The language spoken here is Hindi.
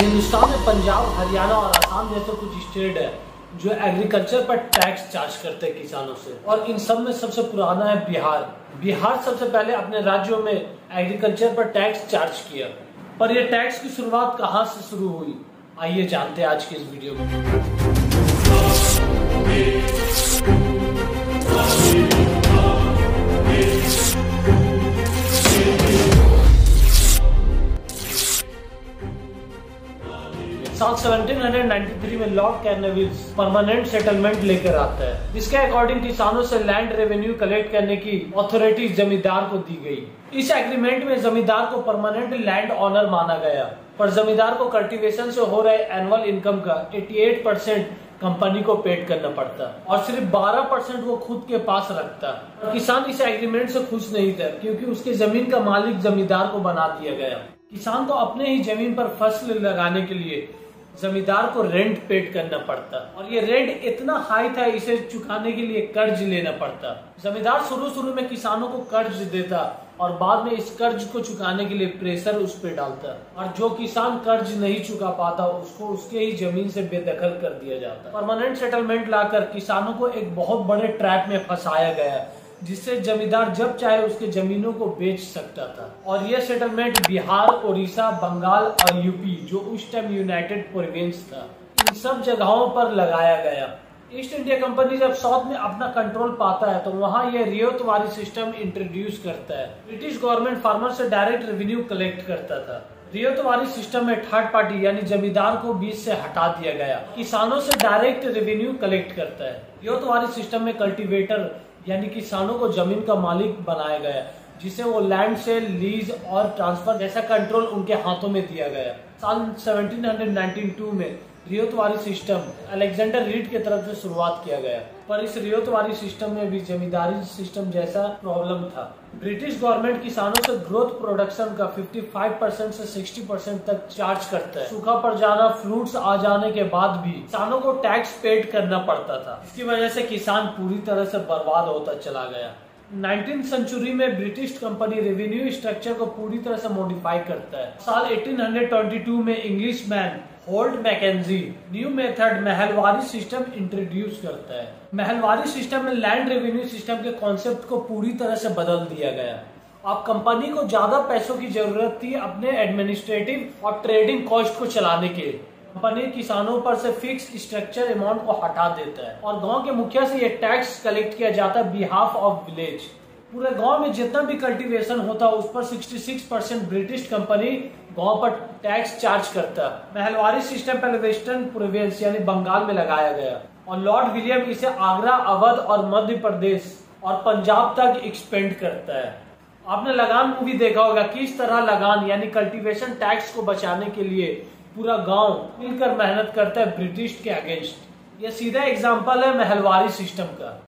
हिंदुस्तान में पंजाब, हरियाणा और आसाम जैसे कुछ स्टेट है जो एग्रीकल्चर पर टैक्स चार्ज करते हैं किसानों से, और इन सब में सबसे पुराना है बिहार। बिहार सबसे पहले अपने राज्यों में एग्रीकल्चर पर टैक्स चार्ज किया। पर यह टैक्स की शुरुआत कहां से शुरू हुई, आइए जानते हैं आज के इस वीडियो में। साल 1793 में लॉर्ड कॉर्नवालिस परमानेंट सेटलमेंट लेकर आता है। इसके अकॉर्डिंग किसानों से लैंड रेवेन्यू कलेक्ट करने की अथॉरिटी जमींदार को दी गई। इस एग्रीमेंट में जमींदार को परमानेंट लैंड ऑनर माना गया, पर जमींदार को कल्टीवेशन से हो रहे एनुअल इनकम का 88% कंपनी को पेड करना पड़ता और सिर्फ 12% वो खुद के पास रखता। किसान इस एग्रीमेंट से खुश नहीं था, क्योंकि उसके जमीन का मालिक जमींदार को बना दिया गया। किसान को अपने ही जमीन पर फसल लगाने के लिए जमींदार को रेंट पेड करना पड़ता, और ये रेंट इतना हाई था इसे चुकाने के लिए कर्ज लेना पड़ता। जमींदार शुरू में किसानों को कर्ज देता और बाद में इस कर्ज को चुकाने के लिए प्रेशर उस पर डालता, और जो किसान कर्ज नहीं चुका पाता उसको उसके ही जमीन से बेदखल कर दिया जाता। परमानेंट सेटलमेंट लाकर किसानों को एक बहुत बड़े ट्रैप में फंसाया गया, जिससे जमींदार जब चाहे उसके जमीनों को बेच सकता था। और यह सेटलमेंट बिहार, उड़ीसा, बंगाल और यूपी, जो उस टाइम यूनाइटेड प्रोविंस था, इन सब जगहों पर लगाया गया। ईस्ट इंडिया कंपनी जब साउथ में अपना कंट्रोल पाता है तो वहाँ यह रियायतवारी सिस्टम इंट्रोड्यूस करता है। ब्रिटिश गवर्नमेंट फार्मर से डायरेक्ट रेवेन्यू कलेक्ट करता था। रियायतवारी सिस्टम में थर्ड पार्टी यानी जमींदार को बीच से हटा दिया गया, किसानों से डायरेक्ट रेवेन्यू कलेक्ट करता है। रियायतवारी सिस्टम में कल्टीवेटर यानी किसानों को जमीन का मालिक बनाया गया, जिसे वो लैंड से लीज और ट्रांसफर जैसा कंट्रोल उनके हाथों में दिया गया। साल 1792 में रियायतवारी सिस्टम अलेक्जेंडर रीड की तरफ से शुरुआत किया गया, पर इस रियायतवारी सिस्टम में भी जमींदारी सिस्टम जैसा प्रॉब्लम था। ब्रिटिश गवर्नमेंट किसानों से ग्रोथ प्रोडक्शन का 55% से 60% तक चार्ज करता है। सूखा पड़ जाना, फ्लूड्स आ जाने के बाद भी किसानों को टैक्स पेड करना पड़ता था। इसकी वजह से किसान पूरी तरह से बर्बाद होता चला गया। 19th सेंचुरी में ब्रिटिश कंपनी रेवेन्यू स्ट्रक्चर को पूरी तरह से मॉडिफाई करता है। साल 1822 में Englishman Holt Mackenzie new method Mahalwari system introduce करता है। महलवारी सिस्टम में लैंड रेवेन्यू सिस्टम के कॉन्सेप्ट को पूरी तरह से बदल दिया गया। अब कंपनी को ज्यादा पैसों की जरूरत थी अपने एडमिनिस्ट्रेटिव और ट्रेडिंग कॉस्ट को चलाने के। कंपनी किसानों पर से फिक्स स्ट्रक्चर अमाउंट को हटा देता है और गांव के मुखिया से ये टैक्स कलेक्ट किया जाता है बिहाफ ऑफ विलेज। पूरे गांव में जितना भी कल्टीवेशन होता है उस पर 66% ब्रिटिश कंपनी गांव पर टैक्स चार्ज करता है। महलवारी सिस्टम पहले वेस्टर्न प्रोविंस यानी बंगाल में लगाया गया, और लॉर्ड विलियम इसे आगरा, अवध और मध्य प्रदेश और पंजाब तक एक्सपेंड करता है। आपने लगान मूवी देखा होगा, किस तरह लगान यानी कल्टीवेशन टैक्स को बचाने के लिए पूरा गांव मिलकर मेहनत करता है ब्रिटिश के अगेंस्ट। यह सीधा एग्जांपल है महलवारी सिस्टम का।